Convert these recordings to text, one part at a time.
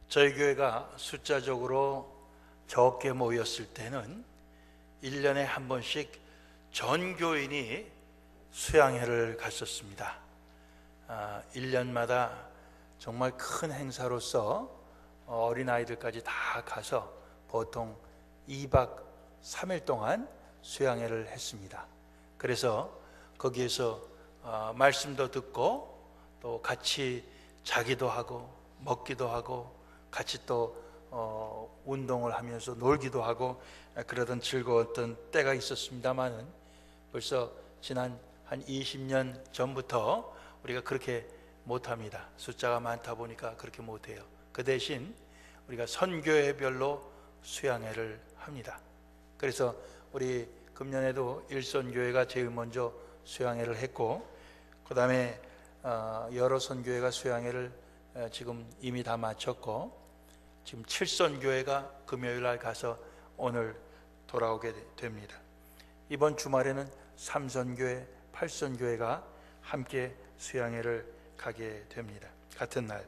저희 교회가 숫자적으로 적게 모였을 때는 1년에 한 번씩 전 교인이 수양회를 갔었습니다. 1년마다 정말 큰 행사로서 어린아이들까지 다 가서 보통 2박 3일 동안 수양회를 했습니다. 그래서 거기에서 말씀도 듣고 또 같이 자기도 하고 먹기도 하고 같이 또 운동을 하면서 놀기도 하고 그러던 즐거웠던 때가 있었습니다만은 벌써 지난 한 20년 전부터 우리가 그렇게 못합니다. 숫자가 많다 보니까 그렇게 못해요. 그 대신 우리가 선교회별로 수양회를 합니다. 그래서 우리 금년에도 일선교회가 제일 먼저 수양회를 했고, 그 다음에 여러 선교회가 수양회를 지금 이미 다 마쳤고, 지금 7선교회가 금요일날 가서 오늘 돌아오게 됩니다. 이번 주말에는 3선교회, 8선교회가 함께 수양회를 가게 됩니다. 같은 날.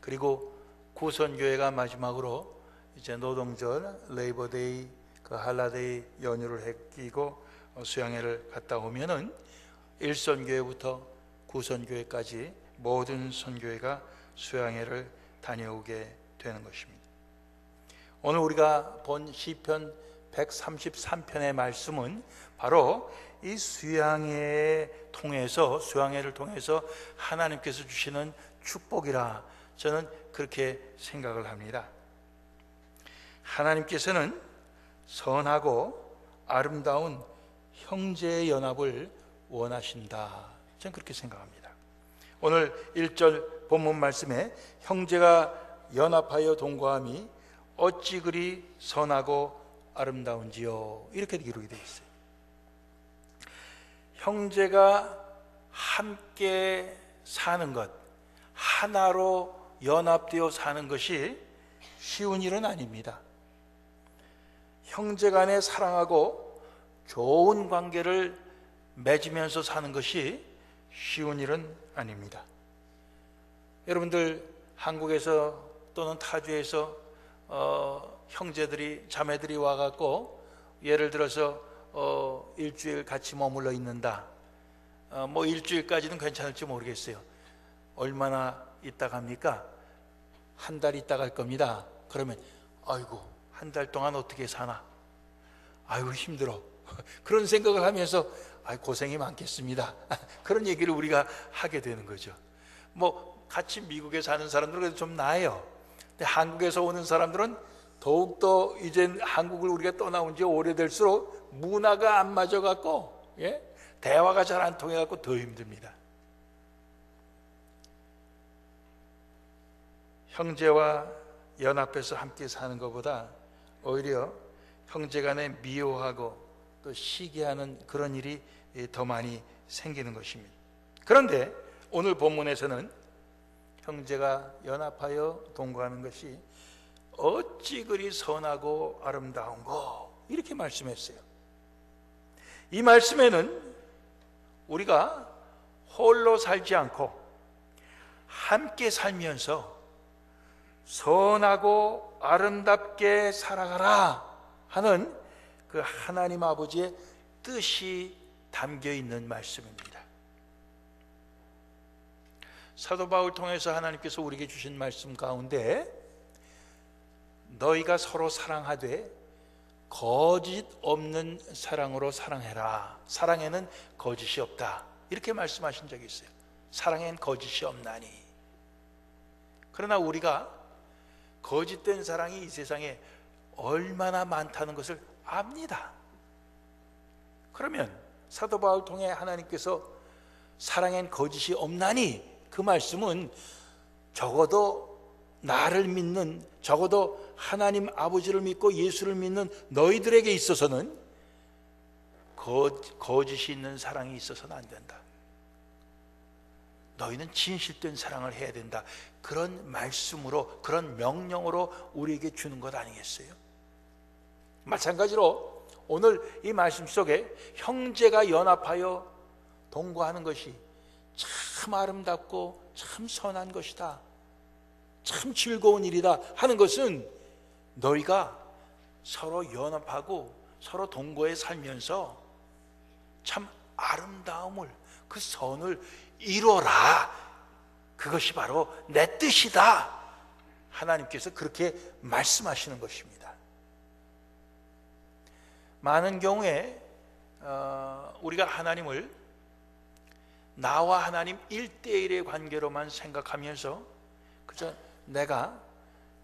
그리고 9선교회가 마지막으로 이제 노동절, 레이버데이, 그 할라데이 연휴를 끼고 수양회를 갔다 오면은 1선교회부터 9선교회까지 모든 선교회가 수양회를 다녀오게 되는 것입니다. 오늘 우리가 본 시편 133편의 말씀은 바로 이 수양회를 통해서 하나님께서 주시는 축복이라 저는 그렇게 생각을 합니다. 하나님께서는 선하고 아름다운 형제의 연합을 원하신다, 저는 그렇게 생각합니다. 오늘 1절 본문 말씀에 형제가 연합하여 동거함이 어찌 그리 선하고 아름다운지요, 이렇게 기록이 되어 있어요. 형제가 함께 사는 것, 하나로 연합되어 사는 것이 쉬운 일은 아닙니다. 형제간에 사랑하고 좋은 관계를 맺으면서 사는 것이 쉬운 일은 아닙니다. 여러분들 한국에서 또는 타주에서 형제들이 자매들이 와갖고 예를 들어서 일주일 같이 머물러 있는다. 뭐 일주일까지는 괜찮을지 모르겠어요. 얼마나 있다 갑니까? 한 달 있다 갈 겁니다. 그러면 아이고 한 달 동안 어떻게 사나? 아이고 힘들어. 그런 생각을 하면서 고생이 많겠습니다. 그런 얘기를 우리가 하게 되는 거죠. 뭐 같이 미국에 사는 사람들은 좀 나아요. 근데 한국에서 오는 사람들은 더욱더 이제 한국을 우리가 떠나온 지 오래될수록 문화가 안 맞아갖고 대화가 잘 안 통해갖고 더 힘듭니다. 형제와 연합해서 함께 사는 것보다 오히려 형제간에 미워하고 또 시기하는 그런 일이 더 많이 생기는 것입니다. 그런데 오늘 본문에서는 형제가 연합하여 동거하는 것이 어찌 그리 선하고 아름다운고, 이렇게 말씀했어요. 이 말씀에는 우리가 홀로 살지 않고 함께 살면서 선하고 아름답게 살아가라 하는 그 하나님 아버지의 뜻이 담겨 있는 말씀입니다. 사도 바울 통해서 하나님께서 우리에게 주신 말씀 가운데 너희가 서로 사랑하되 거짓 없는 사랑으로 사랑해라, 사랑에는 거짓이 없다, 이렇게 말씀하신 적이 있어요. 사랑엔 거짓이 없나니. 그러나 우리가 거짓된 사랑이 이 세상에 얼마나 많다는 것을 압니다. 그러면 사도 바울 통해 하나님께서 사랑엔 거짓이 없나니, 그 말씀은 적어도 나를 믿는, 적어도 하나님 아버지를 믿고 예수를 믿는 너희들에게 있어서는 거짓이 있는 사랑이 있어서는 안 된다. 너희는 진실된 사랑을 해야 된다. 그런 말씀으로, 그런 명령으로 우리에게 주는 것 아니겠어요? 마찬가지로 오늘 이 말씀 속에 형제가 연합하여 동거하는 것이 참 아름답고 참 선한 것이다. 참 즐거운 일이다 하는 것은 너희가 서로 연합하고 서로 동거에 살면서 참 아름다움을, 그 선을 이뤄라. 그것이 바로 내 뜻이다. 하나님께서 그렇게 말씀하시는 것입니다. 많은 경우에 우리가 하나님을 나와 하나님 1대1의 관계로만 생각하면서 그저 내가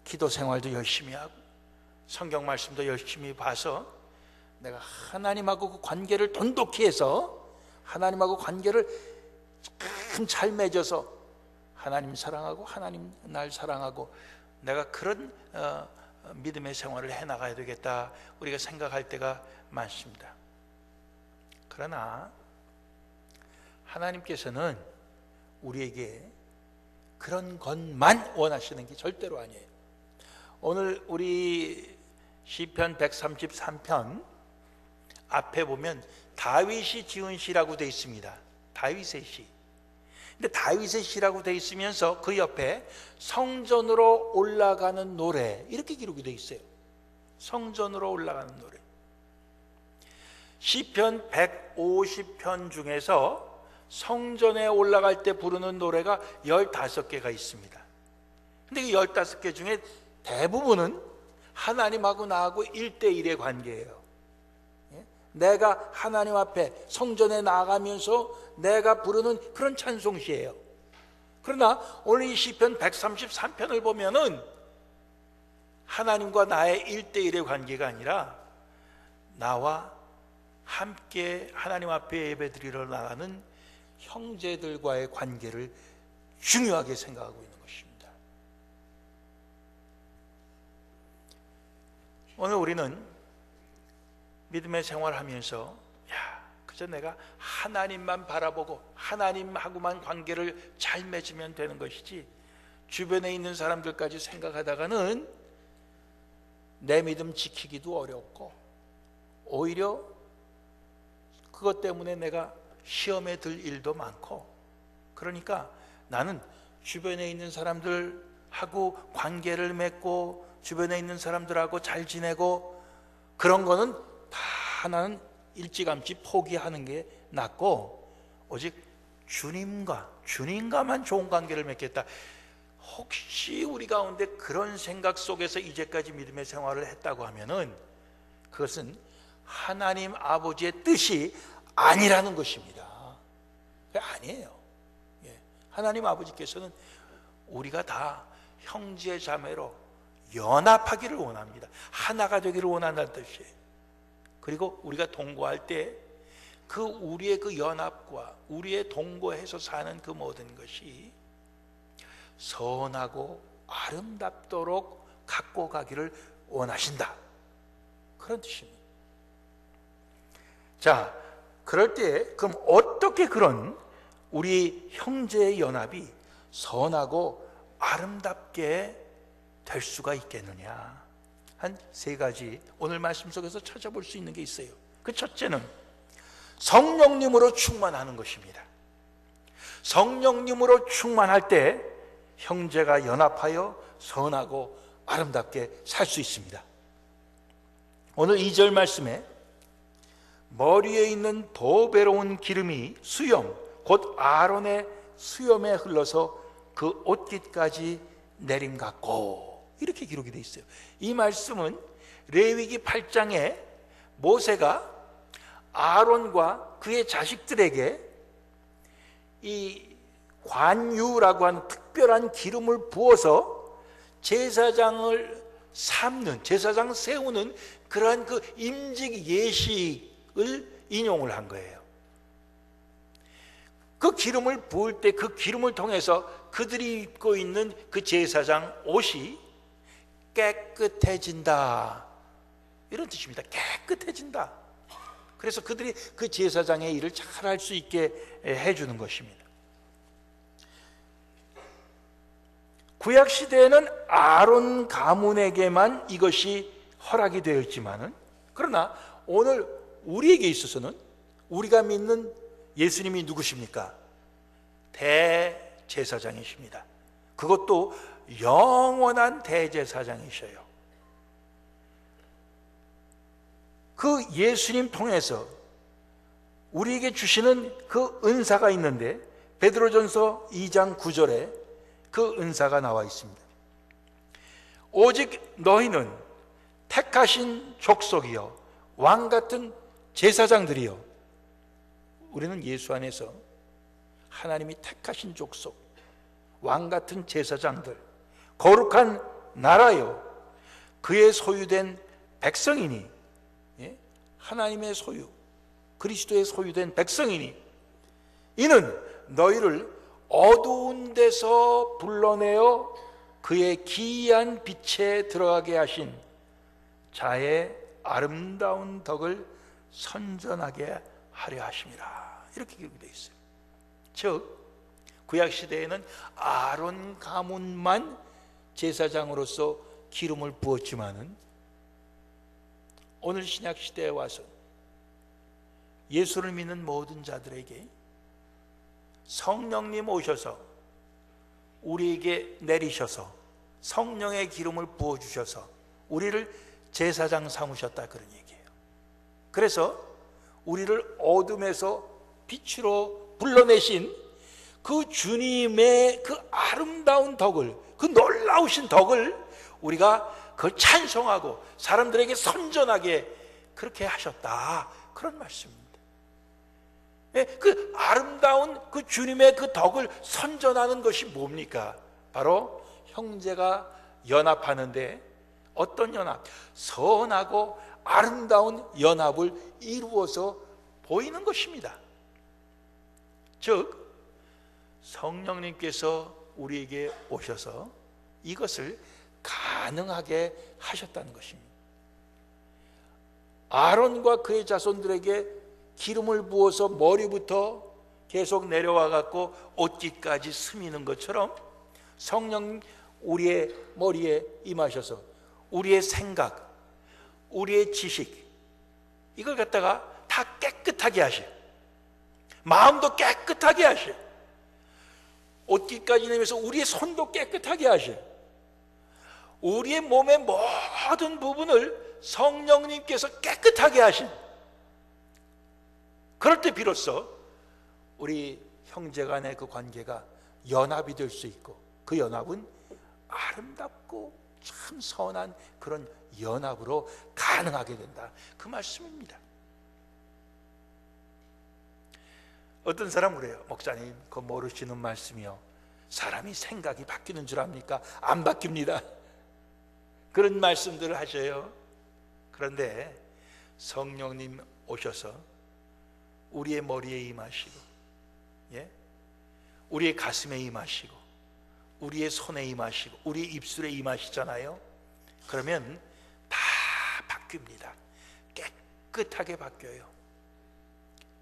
기도 생활도 열심히 하고 성경 말씀도 열심히 봐서 내가 하나님하고 그 관계를 돈독히 해서 하나님하고 관계를 참 잘 맺어서 하나님 사랑하고 하나님 날 사랑하고 내가 그런 믿음의 생활을 해나가야 되겠다 우리가 생각할 때가 많습니다. 그러나 하나님께서는 우리에게 그런 것만 원하시는 게 절대로 아니에요. 오늘 우리 시편 133편 앞에 보면 다윗이 지은 시라고 되어 있습니다. 다윗의 시. 근데 다윗의 시라고 되어 있으면서 그 옆에 성전으로 올라가는 노래 이렇게 기록이 되어 있어요. 성전으로 올라가는 노래. 시편 150편 중에서 성전에 올라갈 때 부르는 노래가 15개가 있습니다. 근데 그 15개 중에 대부분은 하나님하고 나하고 1대1의 관계예요. 내가 하나님 앞에 성전에 나아가면서 내가 부르는 그런 찬송시예요. 그러나 오늘 이 시편 133편을 보면은 하나님과 나의 1대1의 관계가 아니라 나와 함께 하나님 앞에 예배드리러 나가는 형제들과의 관계를 중요하게 생각하고 있는 것입니다. 오늘 우리는 믿음의 생활하면서 그저 내가 하나님만 바라보고 하나님하고만 관계를 잘 맺으면 되는 것이지 주변에 있는 사람들까지 생각하다가는 내 믿음 지키기도 어렵고 오히려 그것 때문에 내가 시험에 들 일도 많고 그러니까 나는 주변에 있는 사람들하고 관계를 맺고 주변에 있는 사람들하고 잘 지내고 그런 거는 다 나는 일찌감치 포기하는 게 낫고 오직 주님과만 좋은 관계를 맺겠다. 혹시 우리 가운데 그런 생각 속에서 이제까지 믿음의 생활을 했다고 하면은 그것은 하나님 아버지의 뜻이 아니라는 것입니다. 그게 아니에요. 하나님 아버지께서는 우리가 다 형제 자매로 연합하기를 원합니다. 하나가 되기를 원한다는 뜻이에요. 그리고 우리가 동거할 때 그 우리의 그 연합과 우리의 동거해서 사는 그 모든 것이 선하고 아름답도록 갖고 가기를 원하신다. 그런 뜻입니다. 자, 그럴 때 그럼 어떻게 그런 우리 형제의 연합이 선하고 아름답게 될 수가 있겠느냐? 한 3가지 오늘 말씀 속에서 찾아볼 수 있는 게 있어요. 그 첫째는 성령님으로 충만하는 것입니다. 성령님으로 충만할 때 형제가 연합하여 선하고 아름답게 살 수 있습니다. 오늘 2절 말씀에 머리에 있는 보배로운 기름이 수염 곧 아론의 수염에 흘러서 그 옷깃까지 내림 같고 이렇게 기록이 되어 있어요. 이 말씀은 레위기 8장에 모세가 아론과 그의 자식들에게 이 관유라고 하는 특별한 기름을 부어서 제사장을 삼는, 제사장 세우는 그러한 그 임직 예식을 인용을 한 거예요. 그 기름을 부을 때 그 기름을 통해서 그들이 입고 있는 그 제사장 옷이 깨끗해진다, 이런 뜻입니다. 깨끗해진다. 그래서 그들이 그 제사장의 일을 잘 할 수 있게 해주는 것입니다. 구약시대에는 아론 가문에게만 이것이 허락이 되어 있지만은, 그러나 오늘 우리에게 있어서는 우리가 믿는 예수님이 누구십니까? 대제사장이십니다. 그것도 영원한 대제사장이셔요. 그 예수님 통해서 우리에게 주시는 그 은사가 있는데, 베드로전서 2장 9절에 그 은사가 나와 있습니다. 오직 너희는 택하신 족속이요 왕같은 제사장들이요. 우리는 예수 안에서 하나님이 택하신 족속, 왕같은 제사장들, 거룩한 나라요 그의 소유된 백성이니, 하나님의 소유, 그리스도의 소유된 백성이니, 이는 너희를 어두운 데서 불러내어 그의 기이한 빛에 들어가게 하신 자의 아름다운 덕을 선전하게 하려 하심이라. 이렇게 기록되어 있어요. 즉 구약시대에는 아론 가문만 제사장으로서 기름을 부었지만은 오늘 신약시대에 와서 예수를 믿는 모든 자들에게 성령님 오셔서 우리에게 내리셔서 성령의 기름을 부어주셔서 우리를 제사장 삼으셨다, 그런 얘기예요. 그래서 우리를 어둠에서 빛으로 불러내신 그 주님의 그 아름다운 덕을, 그 놀라우신 덕을 우리가 그걸 찬송하고 사람들에게 선전하게 그렇게 하셨다, 그런 말씀입니다. 그 아름다운 그 주님의 그 덕을 선전하는 것이 뭡니까? 바로 형제가 연합하는데, 어떤 연합? 선하고 아름다운 연합을 이루어서 보이는 것입니다. 즉 성령님께서 우리에게 오셔서 이것을 가능하게 하셨다는 것입니다. 아론과 그의 자손들에게 기름을 부어서 머리부터 계속 내려와 갖고 옷깃까지 스미는 것처럼 성령 우리의 머리에 임하셔서 우리의 생각, 우리의 지식, 이걸 갖다가 다 깨끗하게 하셔. 마음도 깨끗하게 하셔. 옷깃까지 내면서 우리의 손도 깨끗하게 하셔. 우리의 몸의 모든 부분을 성령님께서 깨끗하게 하신, 그럴 때 비로소 우리 형제 간의 그 관계가 연합이 될 수 있고, 그 연합은 아름답고 참 선한 그런 연합으로 가능하게 된다, 그 말씀입니다. 어떤 사람은 그래요. 목사님, 그거 모르시는 말씀이요, 사람이 생각이 바뀌는 줄 압니까? 안 바뀝니다. 그런 말씀들을 하셔요. 그런데 성령님 오셔서 우리의 머리에 임하시고, 우리의 가슴에 임하시고, 우리의 손에 임하시고, 우리의 입술에 임하시잖아요. 그러면 다 바뀝니다. 깨끗하게 바뀌어요.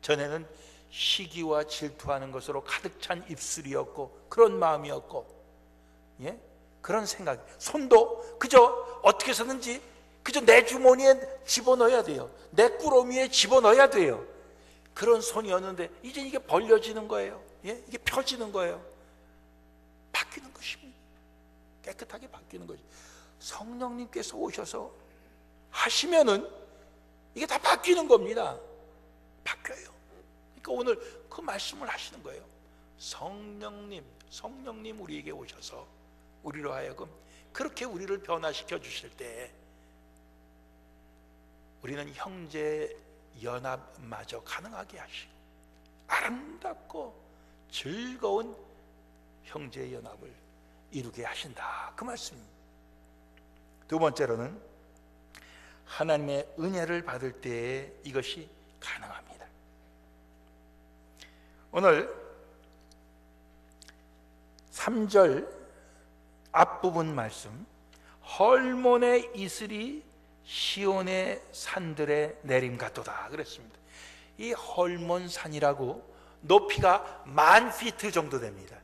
전에는 시기와 질투하는 것으로 가득 찬 입술이었고, 그런 마음이었고, 그런 생각, 손도 그저 어떻게 해서든지 그저 내 주머니에 집어넣어야 돼요. 내 꾸러미에 집어넣어야 돼요. 그런 손이었는데 이제 이게 벌려지는 거예요. 이게 펴지는 거예요. 바뀌는 것입니다. 깨끗하게 바뀌는 거죠. 성령님께서 오셔서 하시면은 이게 다 바뀌는 겁니다. 바뀌어요. 그러니까 오늘 그 말씀을 하시는 거예요. 성령님 우리에게 오셔서 우리로 하여금 그렇게 우리를 변화시켜 주실 때 우리는 형제 연합마저 가능하게 하시고 아름답고 즐거운 형제 연합을 이루게 하신다, 그 말씀입니다. 두 번째로는 하나님의 은혜를 받을 때에 이것이 가능합니다. 오늘 3절 앞부분 말씀, 헐몬의 이슬이 시온의 산들에 내림 같도다 그랬습니다. 이 헐몬산이라고 높이가 10,000피트 정도 됩니다.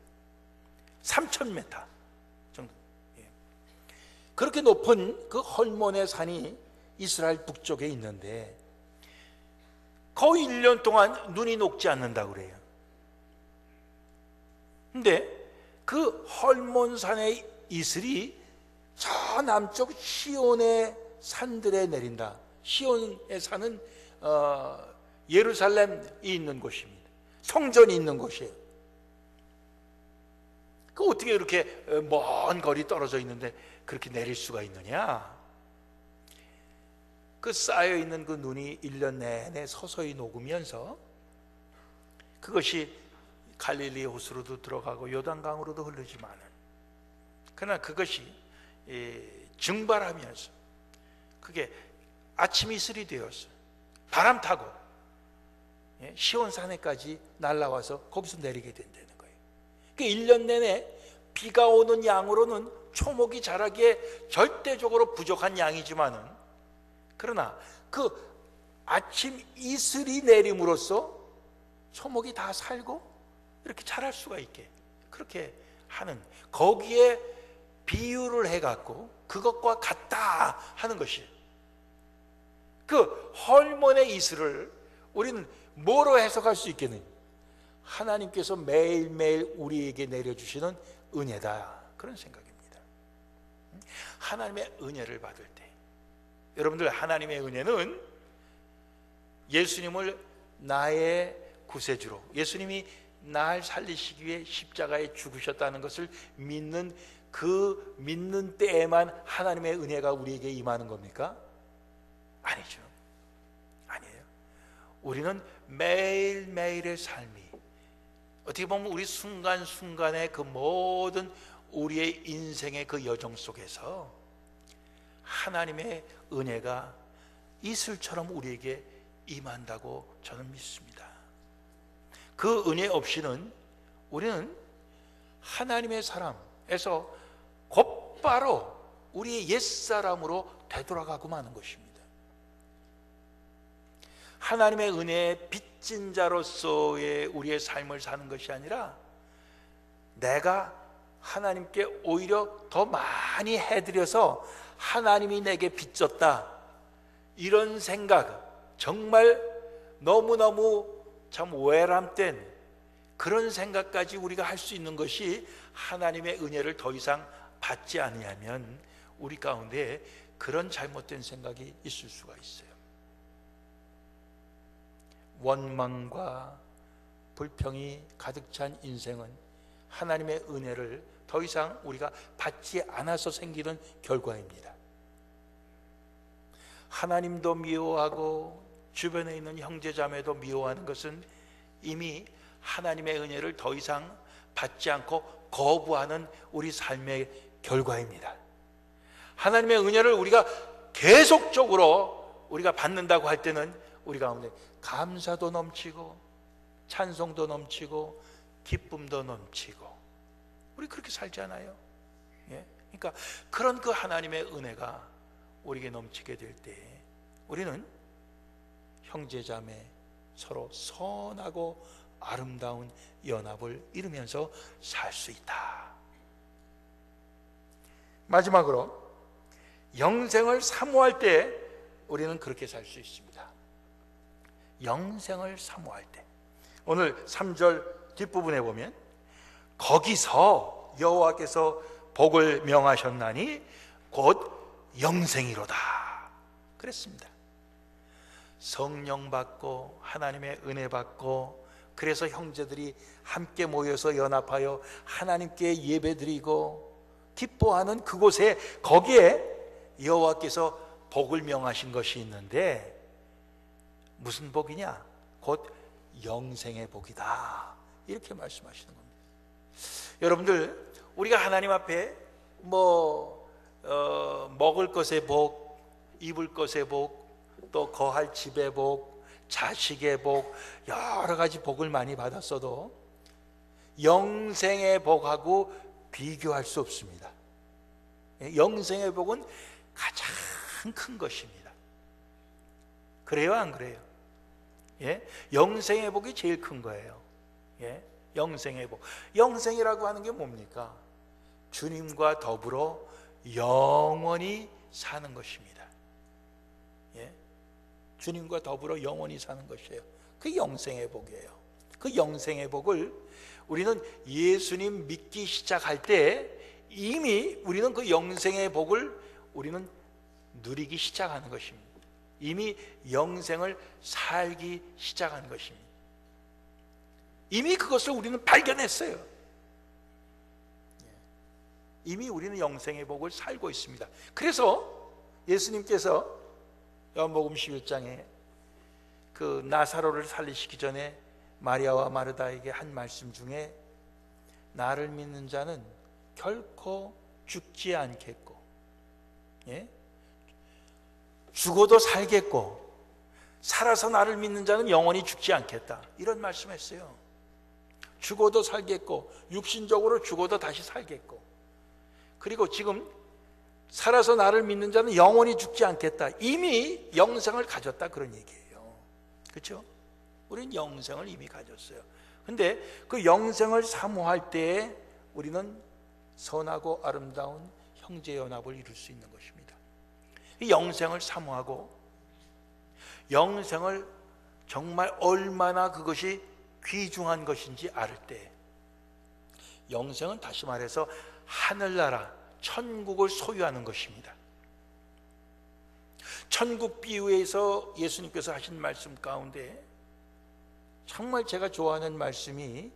3,000m 정도. 그렇게 높은 그 헐몬의 산이 이스라엘 북쪽에 있는데 거의 1년 동안 눈이 녹지 않는다고 그래요. 근데 그 헐몬산에 이슬이 저 남쪽 시온의 산들에 내린다. 시온의 산은 예루살렘이 있는 곳입니다. 성전이 있는 곳이에요. 그 어떻게 이렇게 먼 거리 떨어져 있는데 그렇게 내릴 수가 있느냐? 그 쌓여 있는 그 눈이 1년 내내 서서히 녹으면서 그것이 갈릴리 호수로도 들어가고 요단강으로도 흐르지만은, 그러나 그것이 증발하면서 그게 아침 이슬이 되어서 바람 타고 시온산에까지 날아와서 거기서 내리게 된다는 거예요. 그 1년 내내 비가 오는 양으로는 초목이 자라기에 절대적으로 부족한 양이지만은, 그러나 그 아침 이슬이 내림으로써 초목이 다 살고 이렇게 자랄 수가 있게 그렇게 하는, 거기에 비유를 해갖고 그것과 같다 하는 것이에요. 그 헐몬의 이슬을 우리는 뭐로 해석할 수 있겠느냐? 하나님께서 매일매일 우리에게 내려주시는 은혜다, 그런 생각입니다. 하나님의 은혜를 받을 때, 여러분들, 하나님의 은혜는 예수님을 나의 구세주로, 예수님이 날 살리시기 위해 십자가에 죽으셨다는 것을 믿는 그 믿는 때에만 하나님의 은혜가 우리에게 임하는 겁니까? 아니죠. 아니에요. 우리는 매일매일의 삶이, 어떻게 보면 우리 순간순간의 그 모든 우리의 인생의 그 여정 속에서 하나님의 은혜가 이슬처럼 우리에게 임한다고 저는 믿습니다. 그 은혜 없이는 우리는 하나님의 사람에서 곧바로 우리의 옛사람으로 되돌아가고 마는 것입니다. 하나님의 은혜에 빚진 자로서의 우리의 삶을 사는 것이 아니라, 내가 하나님께 오히려 더 많이 해드려서 하나님이 내게 빚졌다, 이런 생각, 정말 너무너무 참 외람된 그런 생각까지 우리가 할 수 있는 것이, 하나님의 은혜를 더 이상 받지 않으면 우리 가운데 그런 잘못된 생각이 있을 수가 있어요. 원망과 불평이 가득 찬 인생은 하나님의 은혜를 더 이상 우리가 받지 않아서 생기는 결과입니다. 하나님도 미워하고 주변에 있는 형제자매도 미워하는 것은 이미 하나님의 은혜를 더 이상 받지 않고 거부하는 우리 삶의 결과입니다. 하나님의 은혜를 우리가 계속적으로 우리가 받는다고 할 때는 우리 가운데 감사도 넘치고 찬송도 넘치고 기쁨도 넘치고, 우리 그렇게 살지 않아요? 예? 그러니까 그런 그 하나님의 은혜가 우리에게 넘치게 될 때 우리는 형제자매 서로 선하고 아름다운 연합을 이루면서 살 수 있다. 마지막으로 영생을 사모할 때 우리는 그렇게 살 수 있습니다. 영생을 사모할 때, 오늘 3절 뒷부분에 보면 거기서 여호와께서 복을 명하셨나니 곧 영생이로다 그랬습니다. 성령 받고 하나님의 은혜 받고, 그래서 형제들이 함께 모여서 연합하여 하나님께 예배드리고 기뻐하는 그곳에, 거기에 여호와께서 복을 명하신 것이 있는데, 무슨 복이냐? 곧 영생의 복이다, 이렇게 말씀하시는 겁니다. 여러분들, 우리가 하나님 앞에 먹을 것의 복, 입을 것의 복, 또 거할 집의 복, 자식의 복, 여러 가지 복을 많이 받았어도 영생의 복하고 비교할 수 없습니다. 영생의 복은 가장 큰 것입니다. 그래요, 안 그래요? 예? 영생의 복이 제일 큰 거예요. 예? 영생의 복. 영생이라고 하는 게 뭡니까? 주님과 더불어 영원히 사는 것입니다. 예? 주님과 더불어 영원히 사는 것이에요. 그 영생의 복이에요. 그 영생의 복을 우리는 예수님 믿기 시작할 때 이미 우리는 그 영생의 복을 우리는 누리기 시작하는 것입니다. 이미 영생을 살기 시작한 것입니다. 이미 그것을 우리는 발견했어요. 이미 우리는 영생의 복을 살고 있습니다. 그래서 예수님께서 요한복음 11장에 그 나사로를 살리시기 전에 마리아와 마르다에게 한 말씀 중에 나를 믿는 자는 결코 죽지 않겠고, 예? 죽어도 살겠고, 살아서 나를 믿는 자는 영원히 죽지 않겠다, 이런 말씀했어요. 죽어도 살겠고, 육신적으로 죽어도 다시 살겠고, 그리고 지금 살아서 나를 믿는 자는 영원히 죽지 않겠다, 이미 영생을 가졌다, 그런 얘기예요. 그렇죠? 우리는 영생을 이미 가졌어요. 근데 그 영생을 사모할 때에 우리는 선하고 아름다운 형제연합을 이룰 수 있는 것입니다. 이 영생을 사모하고 영생을 정말 얼마나 그것이 귀중한 것인지 알을 때, 영생은 다시 말해서 하늘나라, 천국을 소유하는 것입니다. 천국 비유에서 예수님께서 하신 말씀 가운데 정말 제가 좋아하는 말씀이,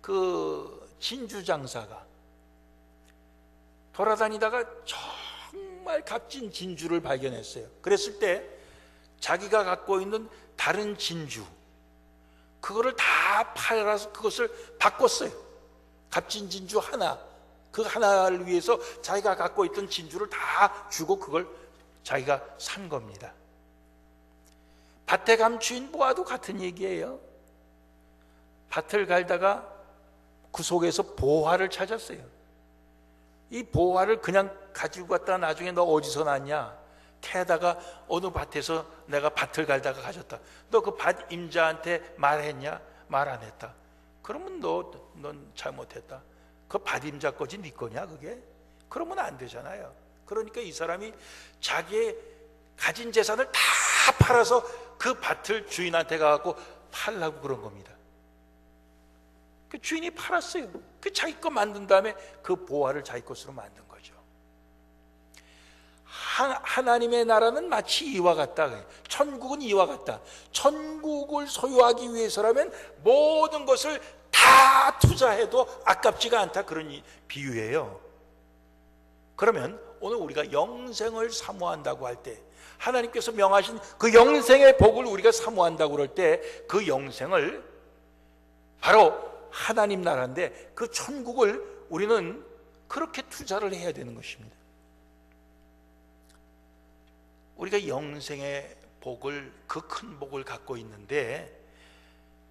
그 진주 장사가 돌아다니다가 정말 값진 진주를 발견했어요. 그랬을 때 자기가 갖고 있는 다른 진주, 그거를 다 팔아서 그것을 바꿨어요. 값진 진주 하나, 그 하나를 위해서 자기가 갖고 있던 진주를 다 주고 그걸 자기가 산 겁니다. 밭에 감추인 보아도 같은 얘기예요. 밭을 갈다가 그 속에서 보화를 찾았어요. 이 보화를 그냥 가지고 갔다가 나중에 너 어디서 났냐? 캐다가 어느 밭에서 내가 밭을 갈다가 가졌다. 너 그 밭 임자한테 말했냐? 말 안 했다. 그러면 넌 잘못했다. 그 밭 임자 거지 네 거냐 그게? 그러면 안 되잖아요. 그러니까 이 사람이 자기의 가진 재산을 다 팔아서 그 밭을 주인한테 가갖고 팔라고 그런 겁니다. 그 주인이 팔았어요. 그 자기 거 만든 다음에 그 보화를 자기 것으로 만든 거죠. 하나님의 나라는 마치 이와 같다. 천국은 이와 같다. 천국을 소유하기 위해서라면 모든 것을 다 투자해도 아깝지가 않다, 그런 비유예요. 그러면 오늘 우리가 영생을 사모한다고 할 때, 하나님께서 명하신 그 영생의 복을 우리가 사모한다고 그럴 때, 그 영생을 바로 하나님 나라인데 그 천국을 우리는 그렇게 투자를 해야 되는 것입니다. 우리가 영생의 복을, 그 큰 복을 갖고 있는데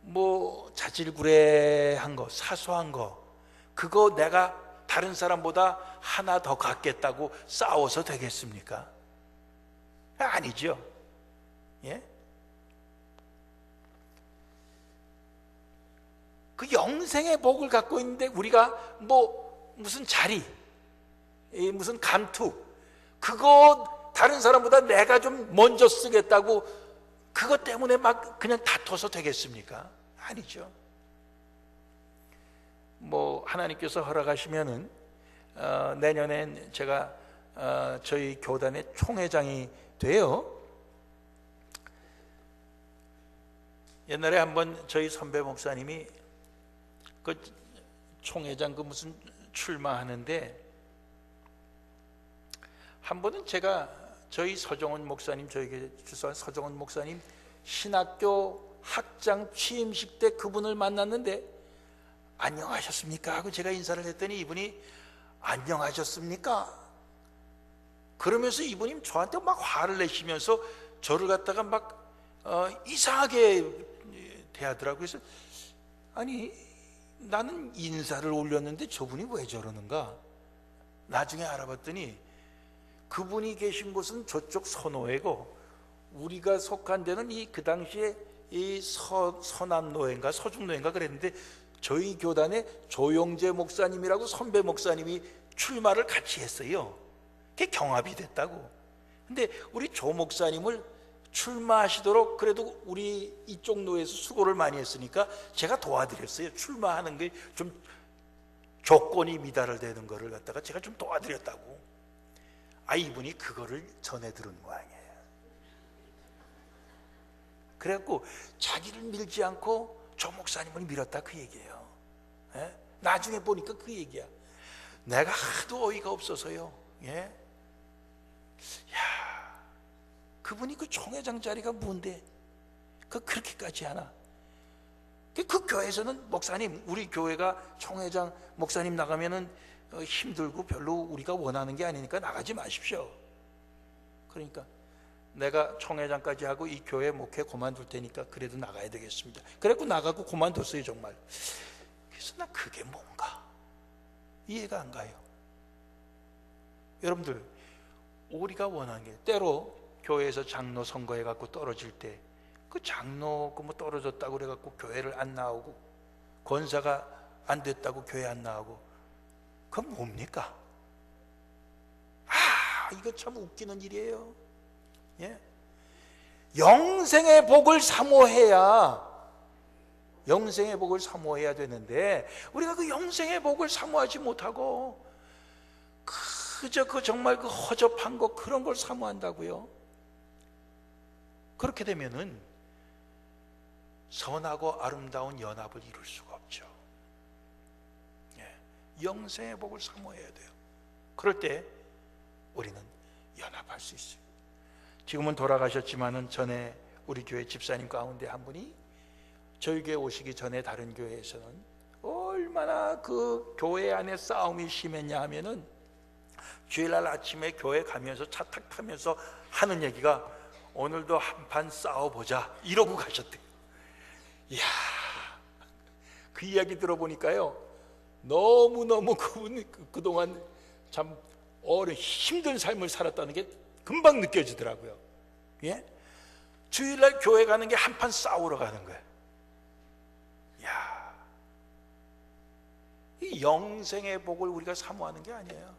뭐 자질구레한 거, 사소한 거, 그거 내가 다른 사람보다 하나 더 갖겠다고 싸워서 되겠습니까? 아니죠. 예? 그 영생의 복을 갖고 있는데 우리가 뭐 무슨 자리, 무슨 감투, 그거 다른 사람보다 내가 좀 먼저 쓰겠다고 그것 때문에 막 그냥 다퉈서 되겠습니까? 아니죠. 뭐 하나님께서 허락하시면은 내년엔 제가 저희 교단의 총회장이 돼요. 옛날에 한번 저희 선배 목사님이 그 총회장 그 무슨 출마하는데, 한 번은 제가 저희 서정원 목사님, 저에게 주소한 서정원 목사님 신학교 학장 취임식 때 그분을 만났는데, 안녕하셨습니까 하고 제가 인사를 했더니 이분이 안녕하셨습니까 그러면서 이분이 저한테 막 화를 내시면서 저를 갖다가 막 이상하게 대하더라고요. 그래서 아니, 나는 인사를 올렸는데 저분이 왜 저러는가? 나중에 알아봤더니 그분이 계신 곳은 저쪽 선호회고 우리가 속한 데는 그 당시에 이 서남노회인가 서중노회인가 그랬는데, 저희 교단에 조용재 목사님이라고 선배 목사님이 출마를 같이 했어요. 그게 경합이 됐다고. 근데 우리 조 목사님을 출마하시도록 그래도 우리 이쪽 노회에서 수고를 많이 했으니까 제가 도와드렸어요. 출마하는 게 좀 조건이 미달되는 거를 갖다가 제가 좀 도와드렸다고. 이분이 그거를 전해 들은 모양이에요. 그래갖고 자기를 밀지 않고 조 목사님을 밀었다, 그 얘기예요. 예? 나중에 보니까 그 얘기야. 내가 하도 어이가 없어서요. 예? 야, 그분이 그 총회장 자리가 뭔데 그렇게까지 하나? 그 교회에서는 목사님, 우리 교회가 총회장 목사님 나가면은 힘들고 별로 우리가 원하는 게 아니니까 나가지 마십시오. 그러니까 내가 총회장까지 하고 이 교회 목회 그만둘 테니까 그래도 나가야 되겠습니다. 그래갖고 나가고 그만뒀어요, 정말. 그래서 나 그게 뭔가 이해가 안 가요. 여러분들, 우리가 원하는 게, 때로 교회에서 장로 선거해 갖고 떨어질 때 그 장로 뭐 떨어졌다고 그래 갖고 교회를 안 나오고, 권사가 안 됐다고 교회 안 나오고, 그건 뭡니까? 이거 참 웃기는 일이에요. 예? 영생의 복을 사모해야, 영생의 복을 사모해야 되는데, 우리가 그 영생의 복을 사모하지 못하고 그저 정말 그 허접한 거, 그런 걸 사모한다고요. 그렇게 되면은 선하고 아름다운 연합을 이룰 수가 없죠. 예. 영생의 복을 사모해야 돼요. 그럴 때 우리는 연합할 수 있어요. 지금은 돌아가셨지만은 전에 우리 교회 집사님 가운데 한 분이 저희 교회 오시기 전에 다른 교회에서는 얼마나 그 교회 안에 싸움이 심했냐 하면은, 주일날 아침에 교회 가면서 차 탁 타면서 하는 얘기가 오늘도 한판 싸워보자, 이러고 가셨대요. 이야, 그 이야기 들어보니까요, 너무너무 그동안 참 오랜 힘든 삶을 살았다는 게 금방 느껴지더라고요. 예? 주일날 교회 가는 게 한판 싸우러 가는 거예요. 이야, 이 영생의 복을 우리가 사모하는 게 아니에요.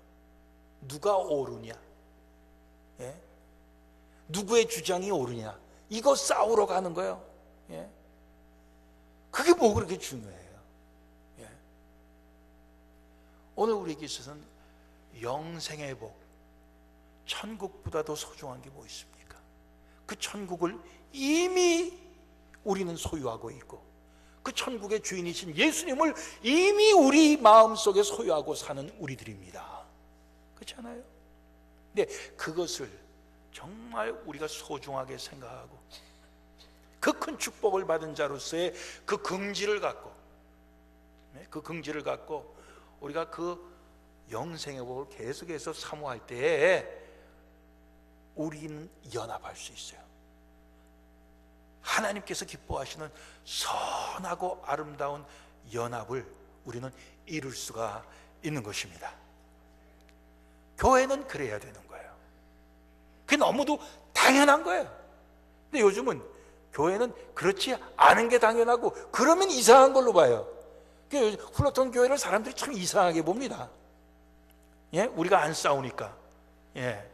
누가 옳으냐, 예? 누구의 주장이 옳으냐, 이거 싸우러 가는 거예요. 예? 그게 뭐 그렇게 중요해요. 예? 오늘 우리에게 있어서는 영생의 복, 천국보다도 소중한 게 뭐 있습니까? 그 천국을 이미 우리는 소유하고 있고, 그 천국의 주인이신 예수님을 이미 우리 마음속에 소유하고 사는 우리들입니다. 그렇지 않아요? 근데 그것을 정말 우리가 소중하게 생각하고, 그 큰 축복을 받은 자로서의 그 긍지를 갖고, 그 긍지를 갖고 우리가 그 영생의 복을 계속해서 사모할 때에 우리는 연합할 수 있어요. 하나님께서 기뻐하시는 선하고 아름다운 연합을 우리는 이룰 수가 있는 것입니다. 교회는 그래야 되는 거예요. 그게 너무도 당연한 거예요. 근데 요즘은 교회는 그렇지 않은 게 당연하고, 그러면 이상한 걸로 봐요. 플러톤 교회를 사람들이 참 이상하게 봅니다. 예? 우리가 안 싸우니까. 예.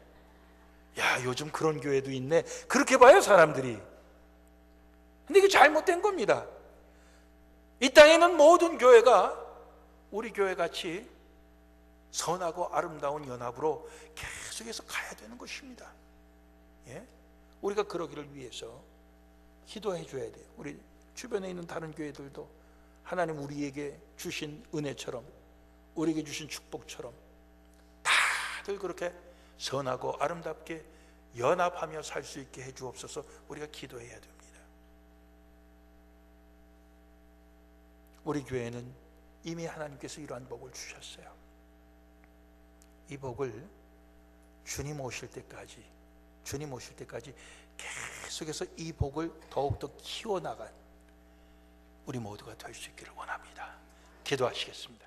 야, 요즘 그런 교회도 있네, 그렇게 봐요, 사람들이. 근데 이게 잘못된 겁니다. 이 땅에는 모든 교회가 우리 교회 같이 선하고 아름다운 연합으로 계속해서 가야 되는 것입니다. 예? 우리가 그러기를 위해서 기도해 줘야 돼요. 우리 주변에 있는 다른 교회들도 하나님 우리에게 주신 은혜처럼, 우리에게 주신 축복처럼 다들 그렇게 선하고 아름답게 연합하며 살 수 있게 해 주옵소서. 우리가 기도해야 됩니다. 우리 교회는 이미 하나님께서 이러한 복을 주셨어요. 이 복을 주님 오실 때까지 계속해서 이 복을 더욱더 키워나간 우리 모두가 될 수 있기를 원합니다. 기도하시겠습니다.